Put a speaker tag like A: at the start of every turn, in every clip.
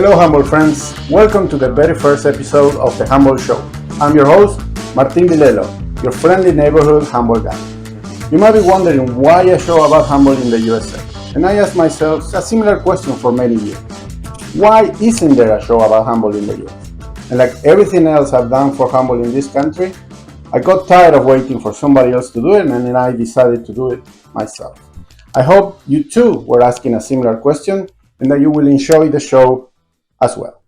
A: Hello Handball friends, welcome to the very first episode of the Handball Show. I'm your host, Martin Bilello, your friendly neighborhood handball guy. You might be wondering why a show about handball in the USA, and I asked myself a similar question for many years. Why isn't there a show about handball in the US? And like everything else I've done for handball in this country, I got tired of waiting for somebody else to do it, and then I decided to do it myself. I hope you too were asking a similar question and that you will enjoy the show as well.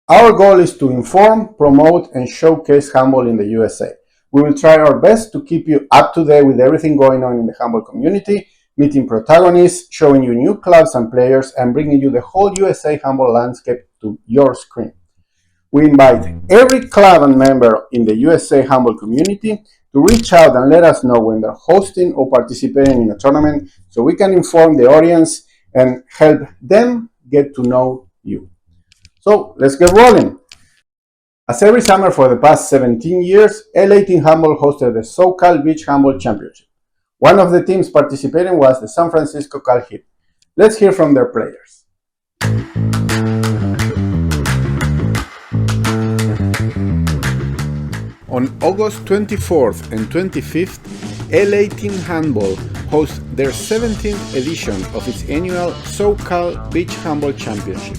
A: Our goal is to inform, promote, and showcase handball in the USA. We will try our best to keep you up to date with everything going on in the handball community, meeting protagonists, showing you new clubs and players, and bringing you the whole USA handball landscape to your screen. We invite every club and member in the USA handball community to reach out and let us know when they're hosting or participating in a tournament so we can inform the audience and help them get to know you. So let's get rolling. As every summer for the past 17 years, LA Team Handball hosted the SoCal Beach Handball Championship. One of the teams participating was the San Francisco CalHeat. Let's hear from their players. On August 24th and 25th, LA Team Handball hosts their 17th edition of its annual SoCal Beach Handball Championship.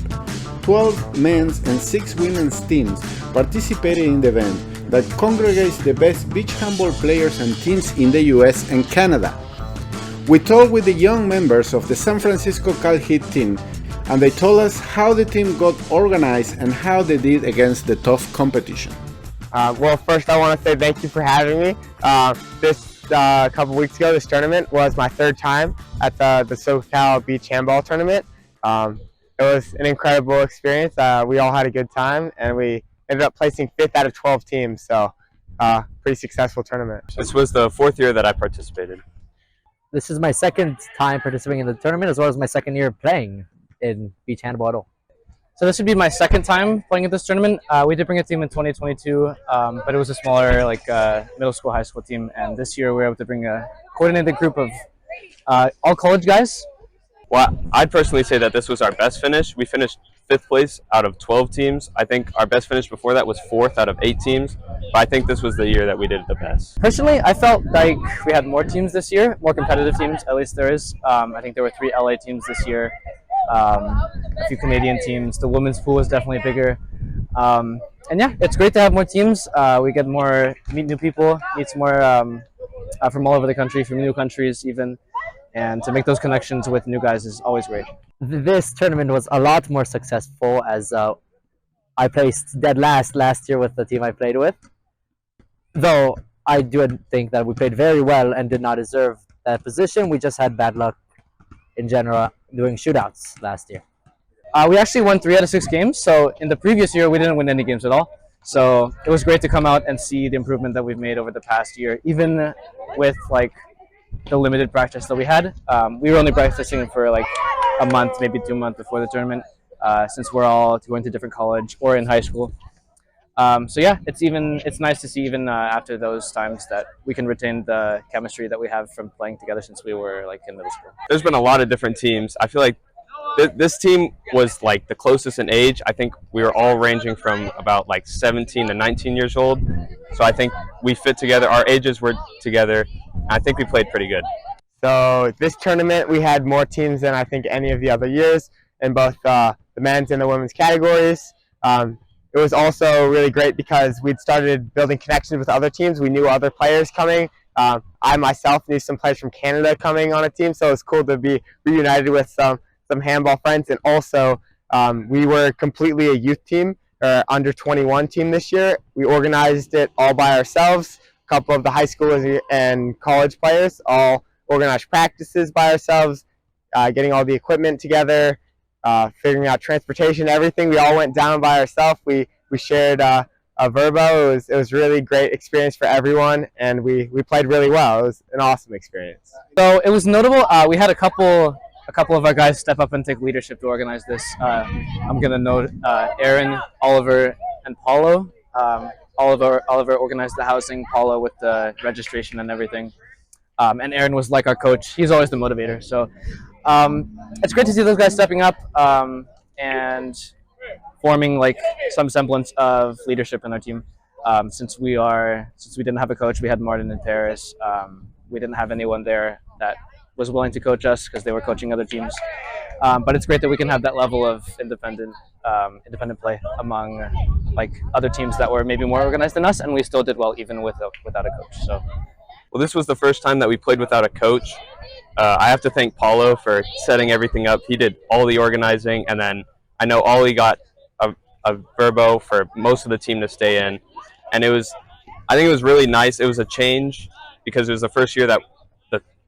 A: 12 men's and 6 women's teams participated in the event that congregates the best beach handball players and teams in the US and Canada. We talked with the young members of the San Francisco CalHeat team, and they told us how the team got organized and how they did against the tough competition.
B: Well, first I want to say thank you for having me. This couple weeks ago, this tournament was my third time at the SoCal Beach Handball Tournament. It was an incredible experience. We all had a good time, and we ended up placing 5th out of 12 teams, so pretty successful tournament.
C: This was the 4th year that I participated.
D: This is my second time participating in the tournament, as well as my second year playing in beach handball at all.
E: So this would be my second time playing at this tournament. We did bring a team in 2022, but it was a smaller, middle school, high school team. And this year we were able to bring a coordinated group of all college guys.
C: Well, I'd personally say that this was our best finish. We finished 5th place out of 12 teams. I think our best finish before that was 4th out of 8 teams. But I think this was the year that we did it the best.
E: Personally, I felt like we had more teams this year, more competitive teams, at least there is. I think there were 3 LA teams this year. A few Canadian teams. The women's pool is definitely bigger, and yeah, it's great to have more teams. We get meet new people, meet some more from all over the country, from new countries even, and to make those connections with new guys is always great.
D: This tournament was a lot more successful, as I placed dead last year with the team I played with. Though I do think that we played very well and did not deserve that position. We just had bad luck in general doing shootouts last year.
E: We actually won 3 out of 6 games, so in the previous year we didn't win any games at all. So it was great to come out and see the improvement that we've made over the past year, even with the limited practice that we had. We were only practicing for a month, maybe 2 months before the tournament, since we're all going to different college or in high school. So yeah, it's nice to see even after those times that we can retain the chemistry that we have from playing together since we were in middle school.
C: There's been a lot of different teams. I feel like this team was the closest in age. I think we were all ranging from about 17 to 19 years old. So I think we fit together. Our ages were together. I think we played pretty good.
B: So this tournament, we had more teams than I think any of the other years in both the men's and the women's categories. It was also really great because we'd started building connections with other teams. We knew other players coming. I myself knew some players from Canada coming on a team, so it was cool to be reunited with some handball friends. And also, we were completely a youth team, or under 21 team this year. We organized it all by ourselves. A couple of the high schoolers and college players all organized practices by ourselves, getting all the equipment together, figuring out transportation, everything. We all went down by ourselves. We shared a verbo. It was really great experience for everyone, and we played really well. It was an awesome experience.
E: So it was notable. We had a couple of our guys step up and take leadership to organize this. I'm gonna note Aaron, Oliver, and Paulo. Oliver organized the housing, Paulo with the registration and everything. And Aaron was our coach. He's always the motivator. So it's great to see those guys stepping up. and forming like some semblance of leadership in our team. Since we didn't have a coach, we had Martin and Terrace. We didn't have anyone there that was willing to coach us because they were coaching other teams. But it's great that we can have that level of independent play among like other teams that were maybe more organized than us, and we still did well even without a coach. So,
C: well, this was the first time that we played without a coach. I have to thank Paulo for setting everything up. He did all the organizing, and then I know Ollie got a verbo for most of the team to stay in, and I think it was really nice. It was a change because it was the first year that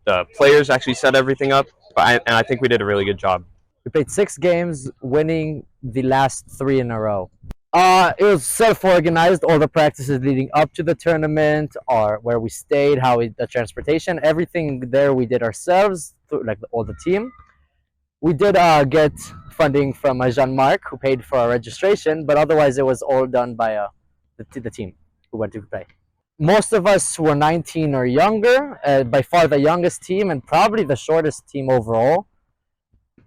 C: the players actually set everything up, and I think we did a really good job.
D: We played 6 games, winning the last 3 in a row. It was self-organized. All the practices leading up to the tournament, or where we stayed, the transportation, everything there we did ourselves, like all the team. We did get funding from Jean-Marc, who paid for our registration, but otherwise it was all done by the team who went to play. Most of us were 19 or younger, by far the youngest team and probably the shortest team overall.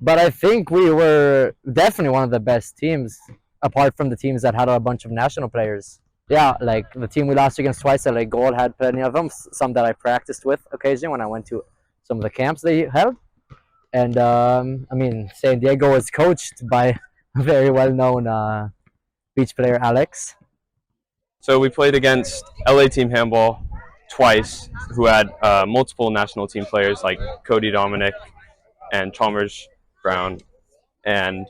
D: But I think we were definitely one of the best teams, apart from the teams that had a bunch of national players. Yeah, like the team we lost against twice, LA Gold had plenty of them, some that I practiced with occasionally when I went to some of the camps they held. And I mean, San Diego was coached by a very well-known beach player, Alex.
C: So we played against LA Team Handball twice, who had multiple national team players like Cody Dominic and Chalmers Brown. And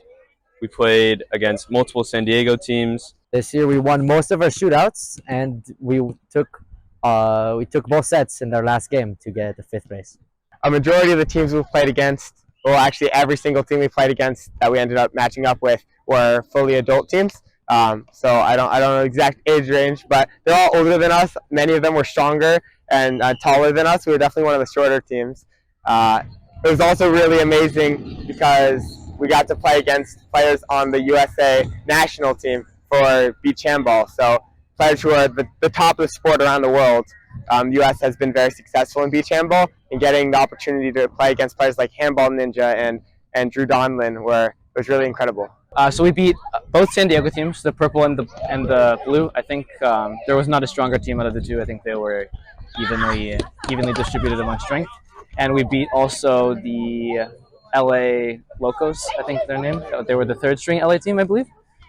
C: we played against multiple San Diego teams.
D: This year we won most of our shootouts, and we took both sets in our last game to get the 5th place.
B: A majority of the teams we've played against, well, actually every single team we played against that we ended up matching up with were fully adult teams. So I don't know the exact age range, but they're all older than us. Many of them were stronger and taller than us. We were definitely one of the shorter teams. It was also really amazing because we got to play against players on the USA national team for beach handball. So players who are the top of the sport around the world. The U.S. has been very successful in beach handball, and getting the opportunity to play against players like Handball Ninja and Drew Donlin was really incredible.
E: So we beat both San Diego teams, the purple and the blue. I think there was not a stronger team out of the two. I think they were evenly distributed among strength. And we beat also the LA Locos, I think their name. They were the 3rd string LA team, I believe.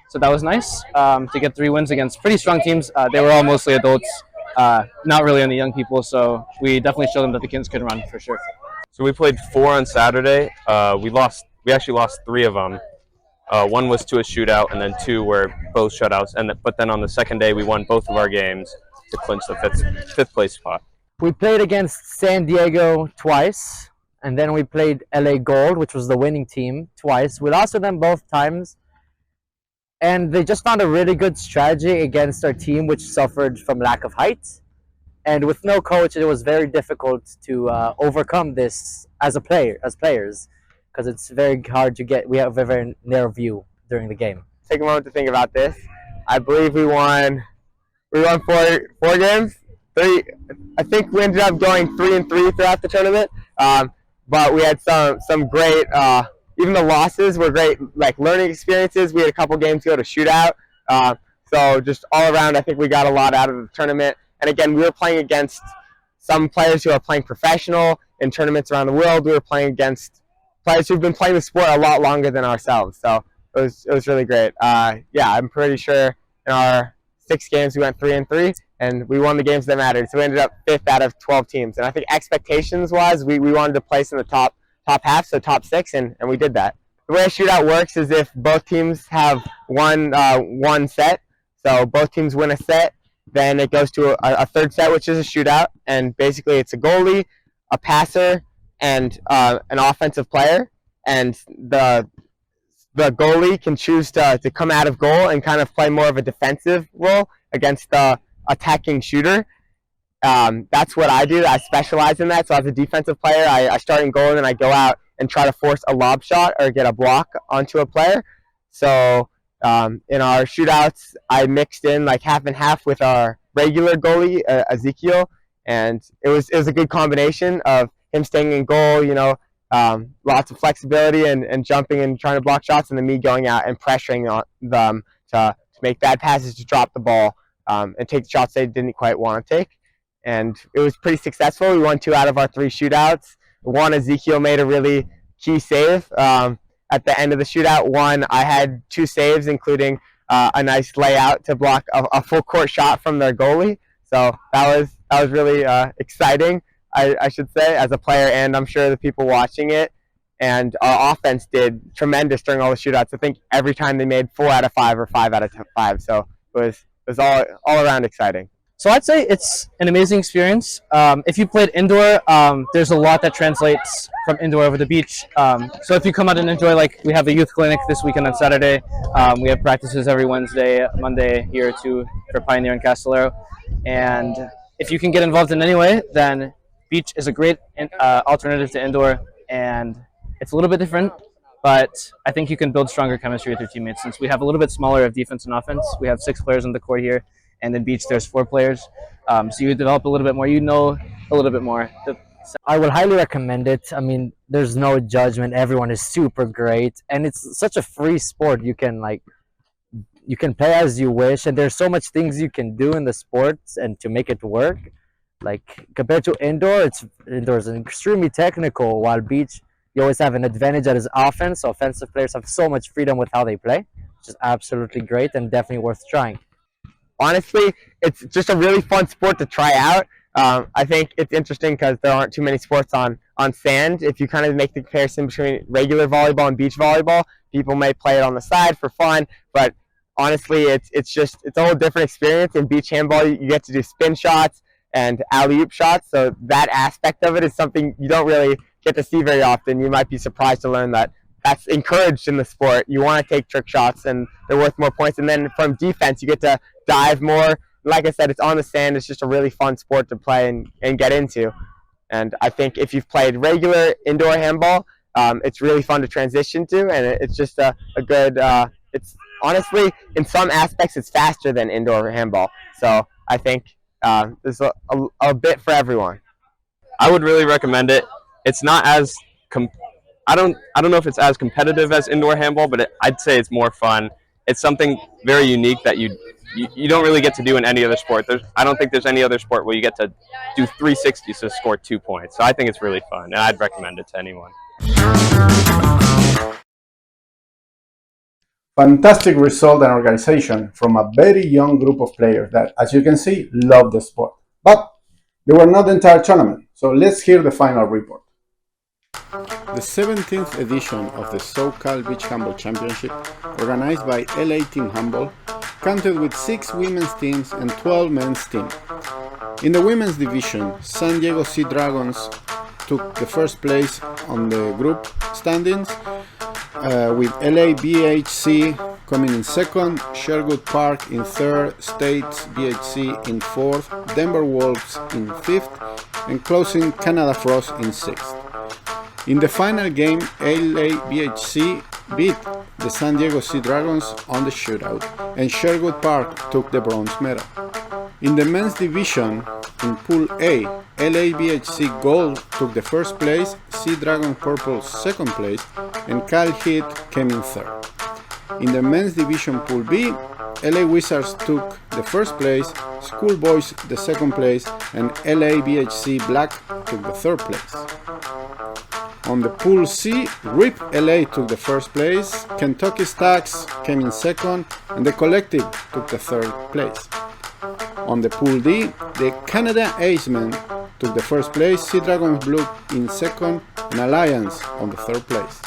E: So that was nice to get 3 wins against pretty strong teams. They were all mostly adults, not really any young people. So we definitely showed them that the kids could run for sure.
C: So we played 4 on Saturday. We actually lost 3 of them. 1 was to a shootout, and then 2 were both shutouts. But then on the second day, we won both of our games to clinch the 5th place spot.
D: We played against San Diego twice, and then we played LA Gold, which was the winning team, twice. We lost to them both times, and they just found a really good strategy against our team, which suffered from lack of height. And with no coach, it was very difficult to overcome this as players, because it's very hard to get. We have a very narrow view during the game.
B: Take a moment to think about this. I believe we won 4 games. 3. I think we ended up going 3-3 throughout the tournament. But we had some great. Even the losses were great, like learning experiences. We had a couple games go to shootout. So just all around, I think we got a lot out of the tournament. And again, we were playing against some players who are playing professional in tournaments around the world. We were playing against players who've been playing the sport a lot longer than ourselves. So it was really great. Yeah, I'm pretty sure in our 6 games we went 3-3, and we won the games that mattered. So we ended up 5th out of 12 teams. And I think expectations-wise, we wanted to place in the top half, so top 6, and we did that. The way a shootout works is if both teams have one set, so both teams win a set, then it goes to a 3rd set, which is a shootout, and basically it's a goalie, a passer, and an offensive player, and the goalie can choose to come out of goal and kind of play more of a defensive role against the attacking shooter. That's what I do. I specialize in that. So as a defensive player, I start in goal and then I go out and try to force a lob shot or get a block onto a player. So in our shootouts, I mixed in like half and half with our regular goalie, Ezekiel, and it was a good combination of him staying in goal, lots of flexibility and jumping and trying to block shots, and then me going out and pressuring them to make bad passes, to drop the ball, and take the shots they didn't quite want to take. And it was pretty successful. We won 2 out of our 3 shootouts. One, Ezekiel made a really key save at the end of the shootout. One, I had 2 saves, including a nice layout to block a full court shot from their goalie. So that was really exciting, I should say, as a player, and I'm sure the people watching it. And our offense did tremendous during all the shootouts. I think every time they made 4 out of 5 or 5 out of 5. So it was all around exciting.
E: So I'd say it's an amazing experience. If you played indoor, there's a lot that translates from indoor over the beach. So if you come out and enjoy, like we have the youth clinic this weekend on Saturday. We have practices every Wednesday, Monday here too for Pioneer and Castellaro. And if you can get involved in any way, then beach is a great alternative to indoor. And it's a little bit different, but I think you can build stronger chemistry with your teammates. Since we have a little bit smaller of defense and offense, we have 6 players on the court here. And then beach, there's 4 players. So you develop a little bit more, you know a little bit more.
D: I would highly recommend it. I mean, there's no judgment. Everyone is super great, and it's such a free sport. You can play as you wish, and there's so much things you can do in the sports and to make it work. Like compared to indoor, indoor is extremely technical, while beach you always have an advantage that is offense. So offensive players have so much freedom with how they play, which is absolutely great and definitely worth trying.
B: Honestly, it's just a really fun sport to try out. I think it's interesting because there aren't too many sports on sand. If you kind of make the comparison between regular volleyball and beach volleyball, people may play it on the side for fun, but honestly, it's a whole different experience. In beach handball, you get to do spin shots and alley-oop shots, so that aspect of it is something you don't really get to see very often. You might be surprised to learn that that's encouraged in the sport. You want to take trick shots, and they're worth more points. And then from defense, you get to dive more. Like I said, it's on the sand. It's just a really fun sport to play and get into. And I think if you've played regular indoor handball, it's really fun to transition to, and it's just a good. It's honestly, in some aspects, it's faster than indoor handball. So I think there's a bit for everyone.
C: I would really recommend it. It's not as I don't know if it's as competitive as indoor handball, but I'd say it's more fun. It's something very unique that you don't really get to do in any other sport. I don't think there's any other sport where you get to do 360s to score 2 points. So I think it's really fun, and I'd recommend it to anyone.
A: Fantastic result and organization from a very young group of players that, as you can see, love the sport. But they were not the entire tournament, so let's hear the final report. The 17th edition of the SoCal Beach Handball Championship, organized by LA Team Handball, counted with 6 women's teams and 12 men's teams. In the women's division, San Diego Sea Dragons took the first place on the group standings, with LA BHC coming in second, Sherwood Park in third, States BHC in fourth, Denver Wolves in fifth, and closing Canada Frost in sixth. In the final game, LA BHC beat the San Diego Sea Dragons on the shootout, and Sherwood Park took the bronze medal. In the men's division, in Pool A, LA BHC Gold took the first place, Sea Dragon Purple second place, and CalHeat came in third. In the men's division Pool B, LA Wizards took the first place, Schoolboys the second place, and LA BHC Black took the third place. On the Pool C, RIP LA took the first place, Kentucky Stacks came in second, and the Collective took the third place. On the Pool D, the Canada Acemen took the first place, Sea Dragons Blue in second, and Alliance on the third place.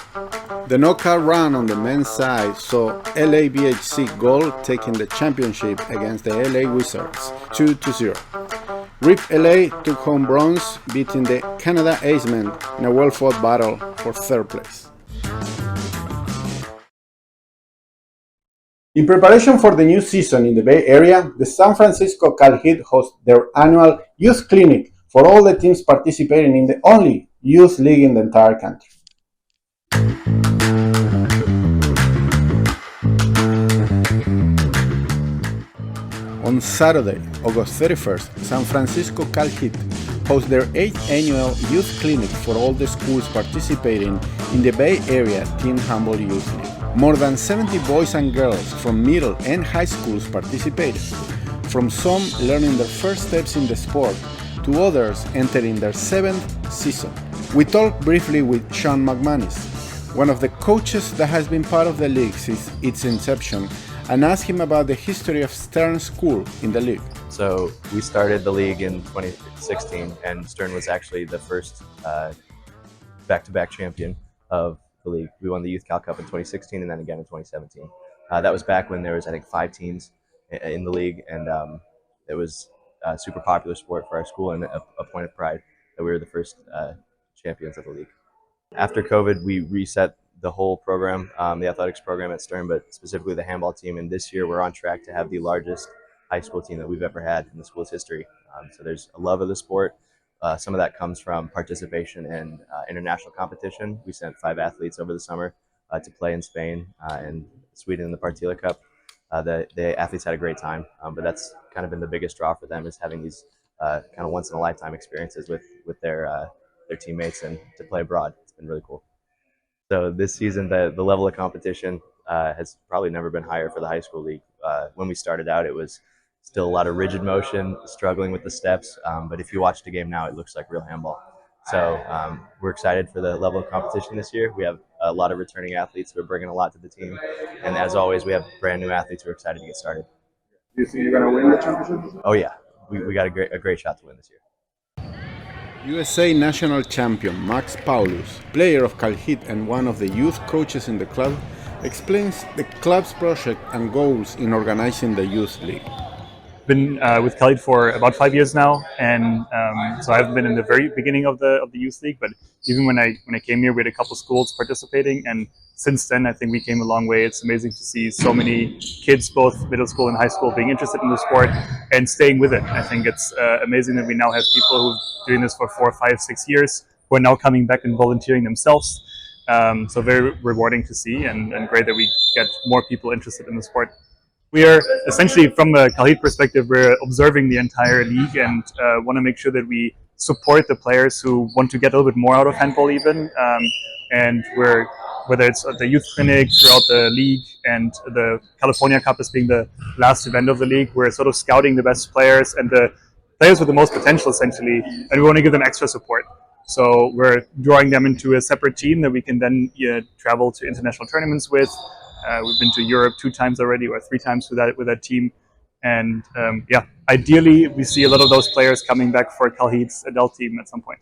A: The knockout round on the men's side saw LA BHC Gold taking the championship against the LA Wizards 2-0. RIP LA took home bronze, beating the Canada Acemen in a well-fought battle for third place. In preparation for the new season in the Bay Area, the San Francisco CalHeat hosts their annual youth clinic for all the teams participating in the only youth league in the entire country. On Saturday, August 31st, San Francisco CalHeat hosts their 8th annual youth clinic for all the schools participating in the Bay Area Team Handball Youth League. More than 70 boys and girls from middle and high schools participated, from some learning their first steps in the sport to others entering their 7th season. We talked briefly with Sean McManis, one of the coaches that has been part of the league since its inception, and asked him about the history of Stern School in the league.
F: So we started the league in 2016, and Stern was actually the first back-to-back champion of the league. We won the Youth Cal Cup in 2016 and then again in 2017. That was back when there was, I think, 5 teams in the league, and it was a super popular sport for our school and a point of pride that we were the first champions of the league. After COVID, we reset the whole program, the athletics program at Stern, but specifically the handball team. And this year, we're on track to have the largest high school team that we've ever had in the school's history. So there's a love of the sport. Some of that comes from participation in international competition. We sent 5 athletes over the summer to play in Spain and Sweden in the Partilla Cup. The athletes had a great time, but that's kind of been the biggest draw for them, is having these kind of once-in-a-lifetime experiences with their teammates and to play abroad. It's been really cool. So this season, the level of competition has probably never been higher for the high school league. When we started out, it was still a lot of rigid motion, struggling with the steps, but if you watch the game now, it looks like real handball. So we're excited for the level of competition this year. We have a lot of returning athletes who are bringing a lot to the team, and as always, we have brand new athletes who are excited to get started.
A: Do you think you're going to win the championship?
F: Oh yeah, we got a great shot to win this year.
A: USA national champion Max Paulus, player of CalHeat and one of the youth coaches in the club, explains the club's project and goals in organizing the youth league.
G: Been with CalHeat for about 5 years now, and so I've been in the very beginning of the youth league. But even when I came here, we had a couple schools participating, and since then I think we came a long way. It's amazing to see so many kids, both middle school and high school, being interested in the sport and staying with it. I think it's amazing that we now have people who've been doing this for 4, 5, 6 years who are now coming back and volunteering themselves. So very rewarding to see, and great that we get more people interested in the sport. We are essentially, from a CalHeat perspective, we're observing the entire league and want to make sure that we support the players who want to get a little bit more out of handball even. And whether it's at the youth clinic, throughout the league, and the California Cup as being the last event of the league, we're sort of scouting the best players and the players with the most potential, essentially, and we want to give them extra support. So we're drawing them into a separate team that we can then travel to international tournaments with. We've been to Europe 2 times already, or 3 times with that team. And ideally, we see a lot of those players coming back for CalHeat's adult team at some point.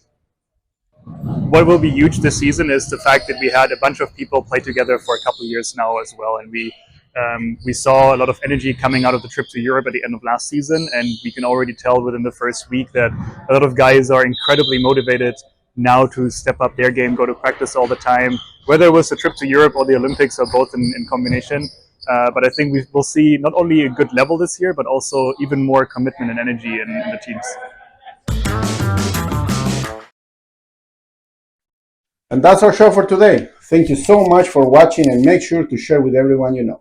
G: What will be huge this season is the fact that we had a bunch of people play together for a couple of years now as well. And we saw a lot of energy coming out of the trip to Europe at the end of last season. And we can already tell within the first week that a lot of guys are incredibly motivated now to step up their game, go to practice all the time, whether it was a trip to Europe or the Olympics or both in combination. But I think we will see not only a good level this year, but also even more commitment and energy in the teams.
A: And that's our show for today. Thank you so much for watching, and make sure to share with everyone you know.